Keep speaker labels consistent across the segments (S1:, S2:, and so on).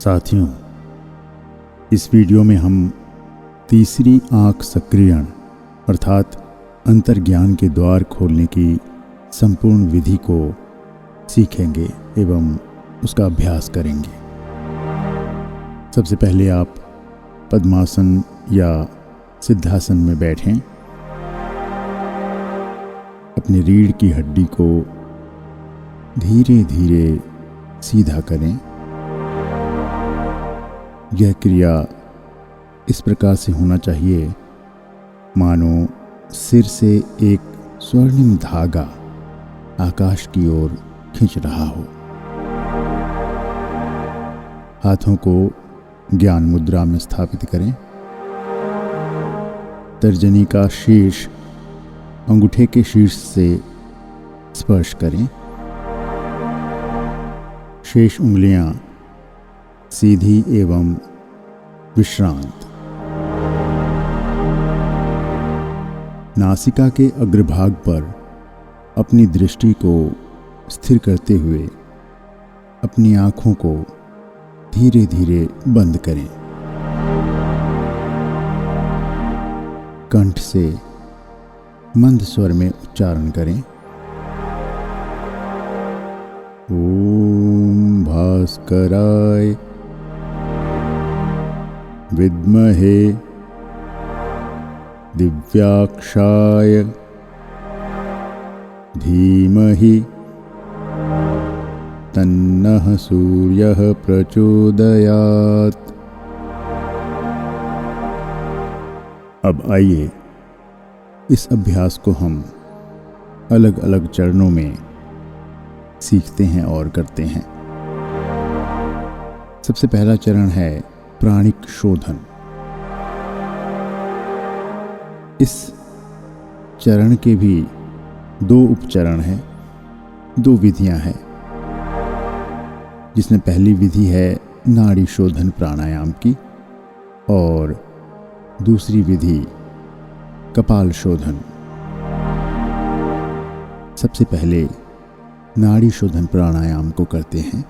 S1: साथियों, इस वीडियो में हम तीसरी आँख सक्रियण अर्थात अंतर्ज्ञान के द्वार खोलने की संपूर्ण विधि को सीखेंगे एवं उसका अभ्यास करेंगे। सबसे पहले आप पद्मासन या सिद्धासन में बैठें। अपनी रीढ़ की हड्डी को धीरे धीरे सीधा करें। यह क्रिया इस प्रकार से होना चाहिए मानो सिर से एक स्वर्णिम धागा आकाश की ओर खींच रहा हो। हाथों को ज्ञान मुद्रा में स्थापित करें। तर्जनी का शीर्ष अंगूठे के शीर्ष से स्पर्श करें। शेष उंगलियां सीधी एवं विश्रांत। नासिका के अग्रभाग पर अपनी दृष्टि को स्थिर करते हुए अपनी आँखों को धीरे धीरे बंद करें। कंठ से मंद स्वर में उच्चारण करें। ओम भास्कराय विद्महे दिव्याक्षाय धीमहि तन्नः सूर्यः प्रचोदयात्। अब आइए इस अभ्यास को हम अलग अलग चरणों में सीखते हैं और करते हैं। सबसे पहला चरण है प्राणिक शोधन। इस चरण के भी दो उपचरण हैं, दो विधियां हैं, जिसमें पहली विधि है नाड़ी शोधन प्राणायाम की और दूसरी विधि कपाल शोधन। सबसे पहले नाड़ी शोधन प्राणायाम को करते हैं।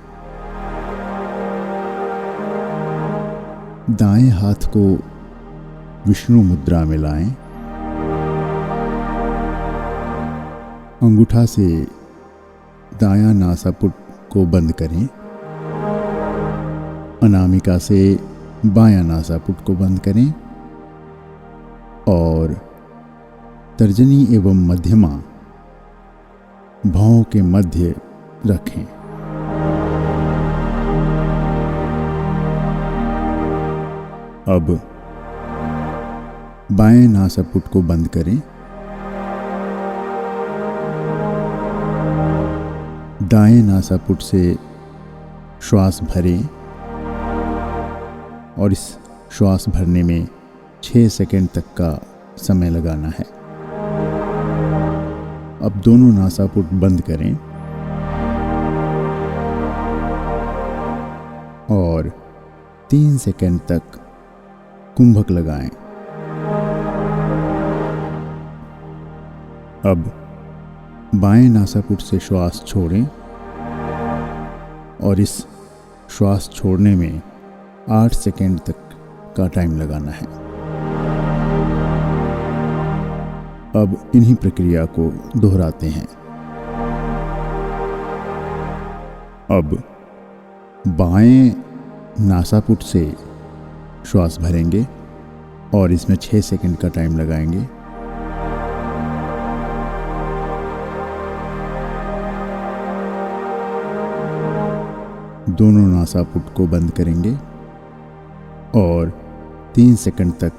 S1: दाएं हाथ को विष्णु मुद्रा में लाएं। अंगूठा से दायां नासापुट को बंद करें। अनामिका से बायां नासापुट को बंद करें और तर्जनी एवं मध्यमा भौं के मध्य रखें। अब बाएं नासापुट को बंद करें। दाएं नासापुट से श्वास भरें और इस श्वास भरने में 6 सेकंड तक का समय लगाना है। अब दोनों नासापुट बंद करें और 3 सेकंड तक कुंभक लगाएं। अब बाएं नासापुट से श्वास छोड़ें और इस श्वास छोड़ने में 8 सेकंड तक का टाइम लगाना है। अब इन्हीं प्रक्रिया को दोहराते हैं। अब बाएं नासापुट से श्वास भरेंगे और इसमें 6 सेकंड का टाइम लगाएंगे। दोनों नासापुट को बंद करेंगे और 3 सेकंड तक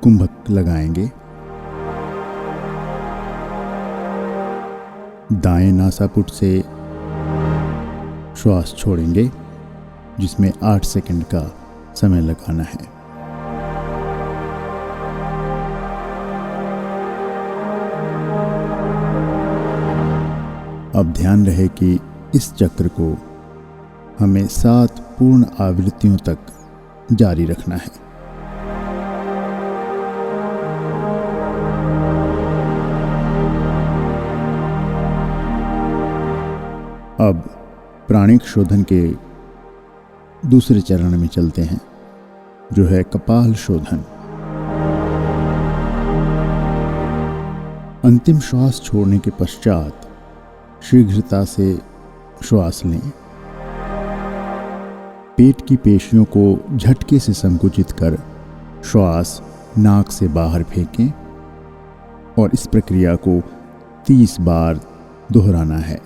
S1: कुंभक लगाएंगे। दाएं नासापुट से श्वास छोड़ेंगे जिसमें 8 सेकंड का समय लगाना है। अब ध्यान रहे कि इस चक्र को हमें 7 पूर्ण आवृत्तियों तक जारी रखना है। अब प्राणिक शोधन के दूसरे चरण में चलते हैं, जो है कपाल शोधन। अंतिम श्वास छोड़ने के पश्चात शीघ्रता से श्वास लें। पेट की पेशियों को झटके से संकुचित कर श्वास नाक से बाहर फेंकें और इस प्रक्रिया को 30 बार दोहराना है।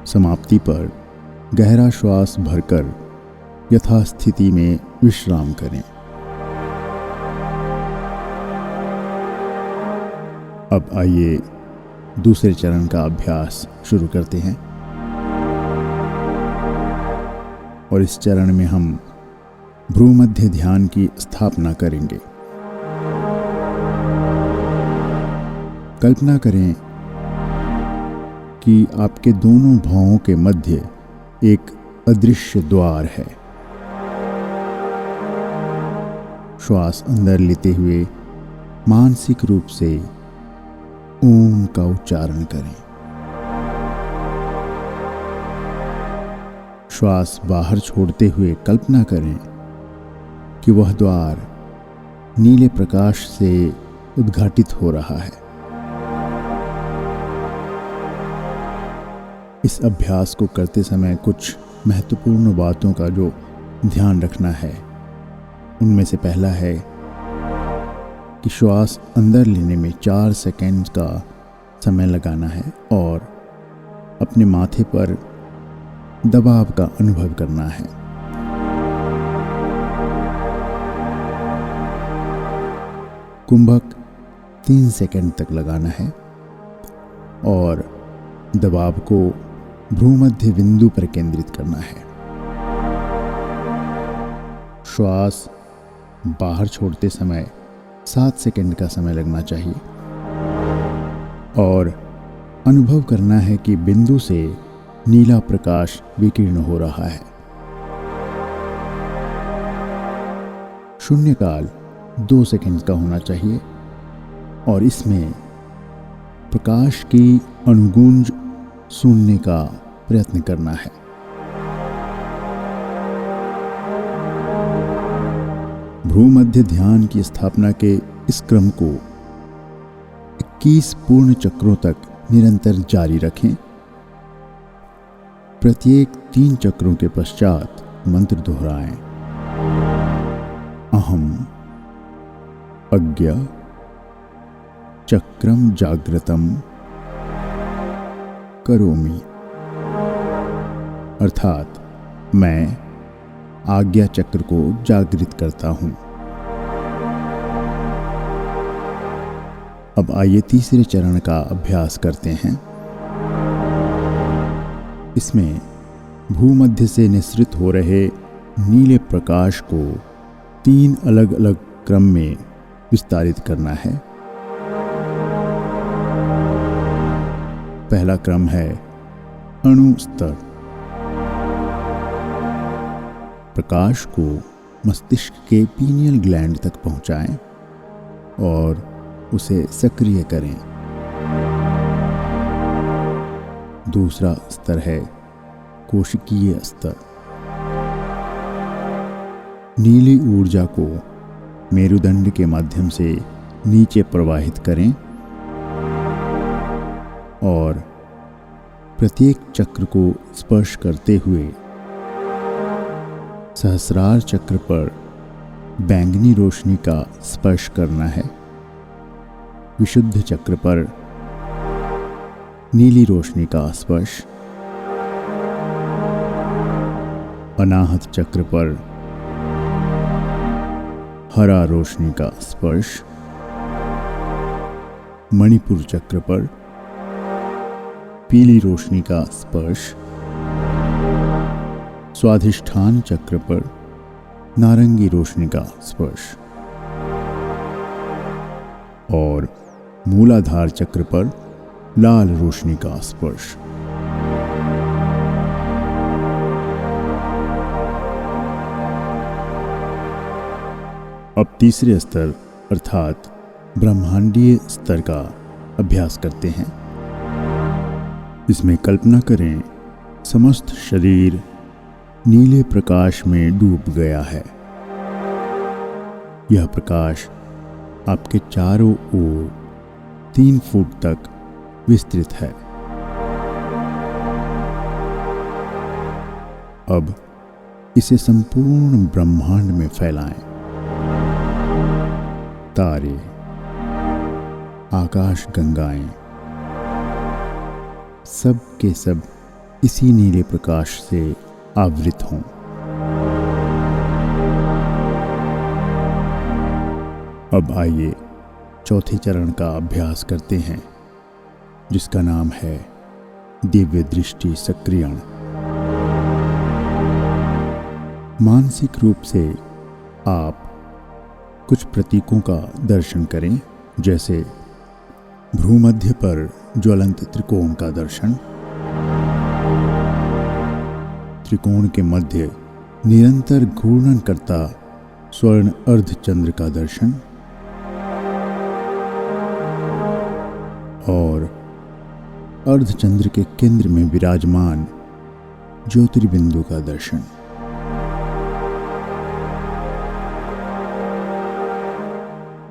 S1: समाप्ति पर गहरा श्वास भरकर यथास्थिति में विश्राम करें। अब आइए दूसरे चरण का अभ्यास शुरू करते हैं और इस चरण में हम भ्रूमध्य ध्यान की स्थापना करेंगे। कल्पना करें कि आपके दोनों भौहों के मध्य एक अदृश्य द्वार है। श्वास अंदर लेते हुए मानसिक रूप से ओम का उच्चारण करें। श्वास बाहर छोड़ते हुए कल्पना करें कि वह द्वार नीले प्रकाश से उद्घाटित हो रहा है। इस अभ्यास को करते समय कुछ महत्वपूर्ण बातों का जो ध्यान रखना है, उनमें से पहला है कि श्वास अंदर लेने में 4 सेकंड का समय लगाना है और अपने माथे पर दबाव का अनुभव करना है। कुंभक 3 सेकंड तक लगाना है और दबाव को भ्रूमध्य बिंदु पर केंद्रित करना है। श्वास बाहर छोड़ते समय 7 सेकंड का समय लगना चाहिए और अनुभव करना है कि बिंदु से नीला प्रकाश विकीर्ण हो रहा है। शून्यकाल 2 सेकंड का होना चाहिए और इसमें प्रकाश की अनुगूंज सुनने का प्रयत्न करना है। भ्रूमध्य ध्यान की स्थापना के इस क्रम को 21 पूर्ण चक्रों तक निरंतर जारी रखें। प्रत्येक 3 चक्रों के पश्चात मंत्र दोहराएं। अहम अज्ञा चक्रम जागृतम करोमि, अर्थात मैं आज्ञा चक्र को जागृत करता हूं। अब आइए तीसरे चरण का अभ्यास करते हैं। इसमें भूमध्य से निःसृत हो रहे नीले प्रकाश को 3 अलग अलग क्रम में विस्तारित करना है। पहला क्रम है अणु स्तर। प्रकाश को मस्तिष्क के पीनियल ग्लैंड तक पहुंचाएं और उसे सक्रिय करें। दूसरा स्तर है कोशिकीय स्तर। नीली ऊर्जा को मेरुदंड के माध्यम से नीचे प्रवाहित करें और प्रत्येक चक्र को स्पर्श करते हुए सहस्रार चक्र पर बैंगनी रोशनी का स्पर्श करना है। विशुद्ध चक्र पर नीली रोशनी का स्पर्श, अनाहत चक्र पर हरा रोशनी का स्पर्श, मणिपुर चक्र पर पीली रोशनी का स्पर्श, स्वाधिष्ठान चक्र पर नारंगी रोशनी का स्पर्श और मूलाधार चक्र पर लाल रोशनी का स्पर्श। अब तीसरे स्तर अर्थात ब्रह्मांडीय स्तर का अभ्यास करते हैं। इसमें कल्पना करें, समस्त शरीर नीले प्रकाश में डूब गया है। यह प्रकाश आपके चारों ओर 3 फुट तक विस्तृत है। अब इसे संपूर्ण ब्रह्मांड में फैलाएं। तारे, आकाश गंगाएं, सब के सब इसी नीले प्रकाश से आवृत हों। अब आइए चौथे चरण का अभ्यास करते हैं, जिसका नाम है दिव्य दृष्टि सक्रियण। मानसिक रूप से आप कुछ प्रतीकों का दर्शन करें, जैसे भ्रूमध्य पर ज्वलंत त्रिकोण का दर्शन, त्रिकोण के मध्य निरंतर घूर्णन करता स्वर्ण अर्धचंद्र का दर्शन और अर्धचंद्र के केंद्र में विराजमान ज्योतिर्बिंदु का दर्शन।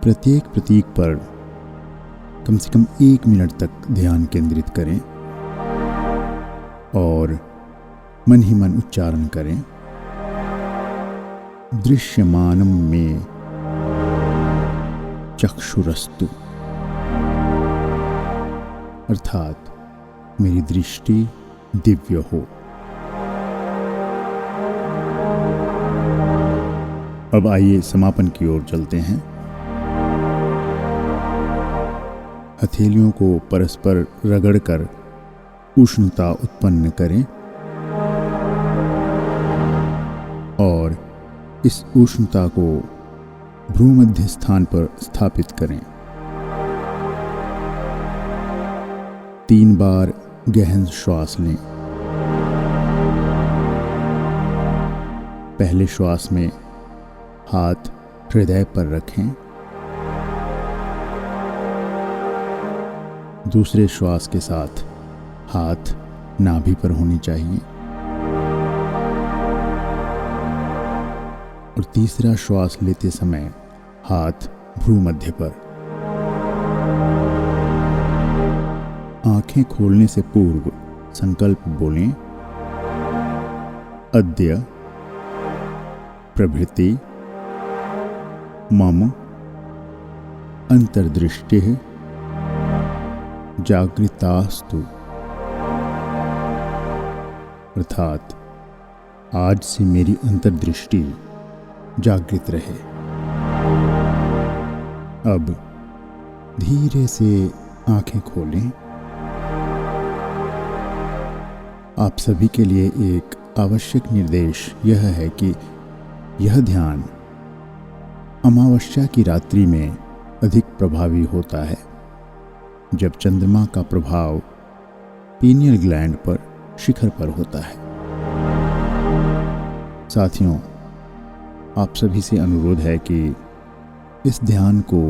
S1: प्रत्येक प्रतीक पर कम से कम 1 मिनट तक ध्यान केंद्रित करें और मन ही मन उच्चारण करें, दृश्यमानम में चक्षुरस्तु, अर्थात मेरी दृष्टि दिव्य हो। अब आइए समापन की ओर चलते हैं। हथेलियों को परस्पर रगड़कर उष्णता उत्पन्न करें और इस उष्णता को भ्रूमध्य स्थान पर स्थापित करें। 3 बार गहन श्वास लें। पहले श्वास में हाथ हृदय पर रखें। दूसरे श्वास के साथ हाथ नाभि पर होनी चाहिए और तीसरा श्वास लेते समय हाथ भ्रूमध्य पर। आंखें खोलने से पूर्व संकल्प बोलें, अद्य प्रभृति मम अंतर्दृष्टिः जागृतास्तु, अर्थात आज से मेरी अंतर्दृष्टि जागृत रहे। अब धीरे से आंखें खोलें। आप सभी के लिए एक आवश्यक निर्देश यह है कि यह ध्यान अमावस्या की रात्रि में अधिक प्रभावी होता है, जब चंद्रमा का प्रभाव पीनियल ग्लैंड पर शिखर पर होता है। साथियों, आप सभी से अनुरोध है कि इस ध्यान को,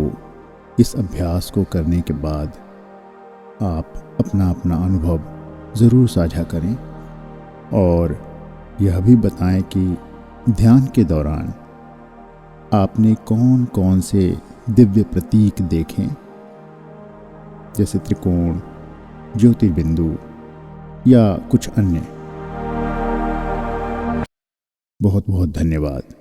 S1: इस अभ्यास को करने के बाद आप अपना अपना अनुभव ज़रूर साझा करें और यह भी बताएं कि ध्यान के दौरान आपने कौन कौन से दिव्य प्रतीक देखें, जैसे त्रिकोण, ज्योतिर्बिंदु या कुछ अन्य। बहुत बहुत धन्यवाद।